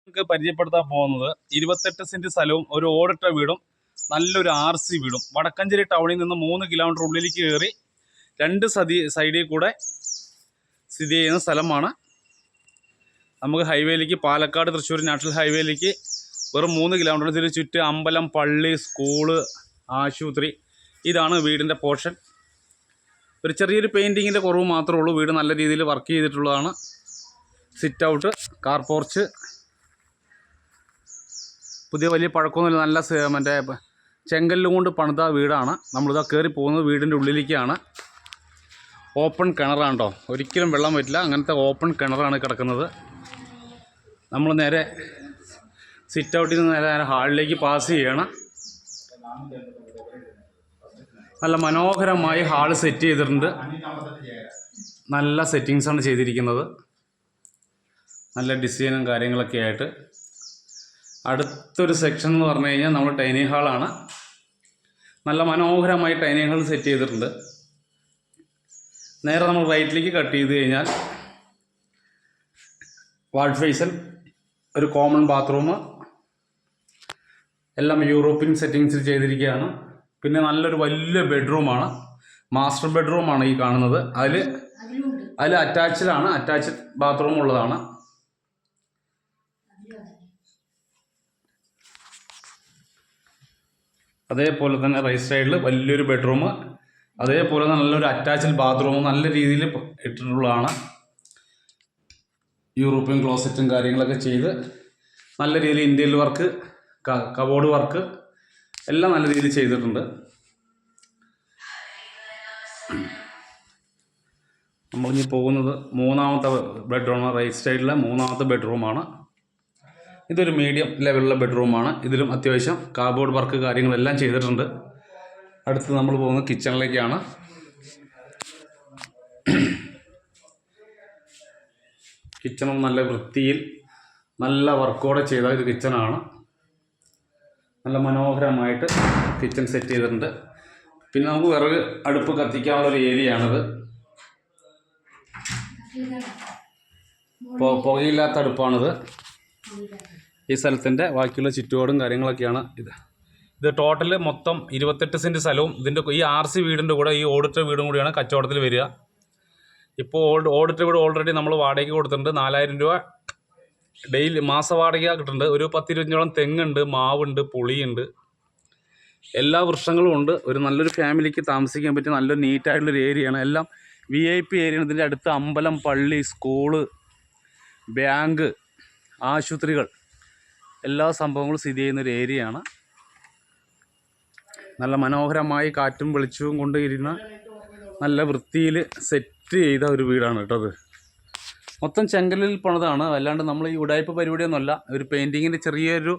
നിങ്ങൾക്ക് പരിചയപ്പെടുത്താൻ പോകുന്നത് 28 സെന്റ് സ്ഥലവും ഒരു ഓടിട്ട വീടും നല്ലൊരു RC വീടും വടക്കഞ്ചേരി ടൗണിൽ നിന്ന് 3 കിലോമീറ്റർ ഉള്ളിലേക്ക് കയറി 2 സൈഡിൽ കൂടെ സ്ഥിതി ചെയ്യുന്ന സ്ഥലമാണ്. നമുക്ക് ഹൈവേയിലേക്ക് പാലക്കാട് തൃശ്ശൂർ നാഷണൽ ഹൈവേയിലേക്ക് വെറും 3 കിലോമീറ്റർ ഇതിന് ചുറ്റും അമ്പലം, പള്ളി, സ്കൂള്, ആശുപത്രി. ഇതാണ് വീടിൻ്റെ പോർഷൻ. ഒരു ചെറിയൊരു പെയിൻറ്റിങ്ങിൻ്റെ കുറവ് മാത്രമേ ഉള്ളൂ. വീട് നല്ല രീതിയിൽ വർക്ക് ചെയ്തിട്ടുള്ളതാണ്. സിറ്റ് ഔട്ട്, കാർ പോർച്ച്, പുതിയ വലിയ പഴക്കമൊന്നുമില്ല. നല്ല മറ്റേ ചെങ്കല്ല് കൊണ്ട് പണിത വീടാണ്. നമ്മളിതാ കയറി പോകുന്നത് വീടിൻ്റെ ഉള്ളിലേക്കാണ്. ഓപ്പൺ കിണറാണ് കേട്ടോ, ഒരിക്കലും വെള്ളം പറ്റില്ല. അങ്ങനത്തെ ഓപ്പൺ കിണറാണ് കിടക്കുന്നത്. നമ്മൾ നേരെ സിറ്റ് ഔട്ടിൽ നിന്ന് നേരെ ഹാളിലേക്ക് പാസ് ചെയ്യണം. നല്ല മനോഹരമായി ഹാള് സെറ്റ് ചെയ്തിട്ടുണ്ട്. നല്ല സെറ്റിങ്സാണ് ചെയ്തിരിക്കുന്നത്. നല്ല ഡിസൈനും കാര്യങ്ങളൊക്കെ ആയിട്ട്. അടുത്തൊരു സെക്ഷൻ എന്ന് പറഞ്ഞു കഴിഞ്ഞാൽ നമ്മൾ ഡൈനിങ് ഹാളാണ്. നല്ല മനോഹരമായി ഡൈനിങ് ഹാൾ സെറ്റ് ചെയ്തിട്ടുണ്ട്. നേരെ നമ്മൾ റൈറ്റിലേക്ക് കട്ട് ചെയ്ത് കഴിഞ്ഞാൽ വാഷ് ബേസിൻ, ഒരു കോമൺ ബാത്റൂം, എല്ലാം യൂറോപ്യൻ സെറ്റിങ്സിൽ ചെയ്തിരിക്കുകയാണ്. പിന്നെ നല്ലൊരു വലിയ ബെഡ്റൂമാണ്, മാസ്റ്റർ ബെഡ്റൂമാണ് ഈ കാണുന്നത്. അതിൽ അറ്റാച്ച്ഡാണ്, അറ്റാച്ച്ഡ് ബാത്റൂം ഉള്ളതാണ്. അതേപോലെ തന്നെ റൈറ്റ് സൈഡിൽ വലിയൊരു ബെഡ്റൂം, അതേപോലെ തന്നെ നല്ലൊരു അറ്റാച്ച്ഡ് ബാത്റൂം നല്ല രീതിയിൽ ഇട്ടിട്ടുള്ളതാണ്. യൂറോപ്യൻ ക്ലോസറ്റും കാര്യങ്ങളൊക്കെ ചെയ്ത് നല്ല രീതിയിൽ ഇന്ത്യയിൽ വർക്ക്, കബോർഡ് വർക്ക് എല്ലാം നല്ല രീതിയിൽ ചെയ്തിട്ടുണ്ട്. നമ്മളിനി പോകുന്നത് 3ാമത്തെ ബെഡ്റൂമാണ്. റൈറ്റ് സൈഡിലെ 3ാമത്തെ ബെഡ്റൂമാണ്. ഇതൊരു മീഡിയം ലെവലിലുള്ള ബെഡ്റൂമാണ്. ഇതിലും അത്യാവശ്യം കബോർഡ് വർക്ക് കാര്യങ്ങളെല്ലാം ചെയ്തിട്ടുണ്ട്. അടുത്ത് നമ്മൾ പോകുന്നത് കിച്ചണിലേക്കാണ്. കിച്ചണും നല്ല വൃത്തിയിൽ നല്ല വർക്കോടെ ചെയ്ത ഒരു കിച്ചണാണ്. നല്ല മനോഹരമായിട്ട് കിച്ചൺ സെറ്റ് ചെയ്തിട്ടുണ്ട്. പിന്നെ നമുക്ക് വിറക് അടുപ്പ് കത്തിക്കാനുള്ളൊരു ഏരിയയാണിത്. പുകയില്ലാത്ത അടുപ്പാണിത്. ഈ സ്ഥലത്തിൻ്റെ ബാക്കിയുള്ള ചുറ്റുപാടും കാര്യങ്ങളൊക്കെയാണ് ഇത് ടോട്ടൽ മൊത്തം 28 സെൻറ്റ് സ്ഥലവും ഇതിൻ്റെ ഈ RC വീടിൻ്റെ കൂടെ ഈ ഓടിട്ട വീടും കൂടിയാണ് കച്ചവടത്തിൽ വരിക. ഇപ്പോൾ ഓടിട്ട വീട് ഓൾറെഡി നമ്മൾ വാടകയ്ക്ക് കൊടുത്തിട്ടുണ്ട്. 4000 രൂപ ഡെയിലി മാസ വാടക കിട്ടുന്നുണ്ട്. ഒരു 10-25ഓളം തെങ്ങുണ്ട്, മാവുണ്ട്, പുളിയുണ്ട്, എല്ലാ വൃക്ഷങ്ങളും ഉണ്ട്. ഒരു നല്ലൊരു ഫാമിലിക്ക് താമസിക്കാൻ പറ്റിയ നല്ലൊരു നീറ്റായിട്ടുള്ളൊരു ഏരിയയാണ്. എല്ലാം VIP ഏരിയയാണ്. ഇതിൻ്റെ അടുത്ത് അമ്പലം, പള്ളി, സ്കൂള്, ബാങ്ക്, ആശുപത്രികൾ, എല്ലാ സംഭവങ്ങളും സ്ഥിതി ചെയ്യുന്നൊരു ഏരിയയാണ്. നല്ല മനോഹരമായി കാറ്റും വെളിച്ചവും കൊണ്ടിരുന്ന നല്ല വൃത്തിയിൽ സെറ്റ് ചെയ്ത ഒരു വീടാണ് കേട്ടോ. അത് മൊത്തം ചെങ്കല്ലിൽ പണിതാണ്. അല്ലാണ്ട് നമ്മൾ ഈ ഉടായ്പ പരിപാടിയൊന്നുമല്ല. ഒരു പെയിൻറ്റിങ്ങിൻ്റെ ചെറിയൊരു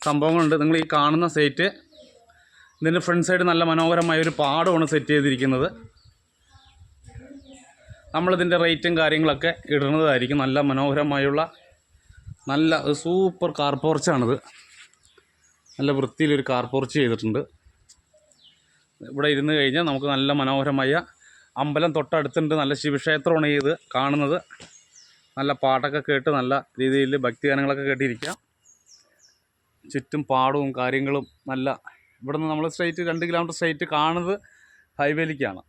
സംഭവങ്ങളുണ്ട്. നിങ്ങൾ ഈ കാണുന്ന സൈറ്റ്, ഇതിൻ്റെ ഫ്രണ്ട് സൈഡ് നല്ല മനോഹരമായ ഒരു പാടമാണ് സെറ്റ് ചെയ്തിരിക്കുന്നത്. നമ്മളിതിൻ്റെ റേറ്റും കാര്യങ്ങളൊക്കെ ഇടുന്നതായിരിക്കും. നല്ല മനോഹരമായുള്ള നല്ല സൂപ്പർ കാർ പോർച്ചാണിത്. നല്ല വൃത്തിയിലൊരു കാർ പോർച്ച് ചെയ്തിട്ടുണ്ട്. ഇവിടെ ഇരുന്ന് കഴിഞ്ഞാൽ നമുക്ക് നല്ല മനോഹരമായ അമ്പലം തൊട്ടടുത്തുണ്ട്. നല്ല ശിവക്ഷേത്രമാണ് ഇത് കാണുന്നത്. നല്ല പാട്ടൊക്കെ കേട്ട് നല്ല രീതിയിൽ ഭക്തിഗാനങ്ങളൊക്കെ കേട്ടിരിക്കാം. ചുറ്റും പാടവും കാര്യങ്ങളും നല്ല. ഇവിടെ നിന്ന് നമ്മൾ സ്ട്രൈറ്റ് 2 കിലോമീറ്റർ സ്ട്രൈറ്റ് കാണുന്നത് ഹൈവേയിലേക്കാണ്.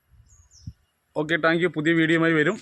Okay, thank you. പുതിയ വീഡിയോയുമായി വരും.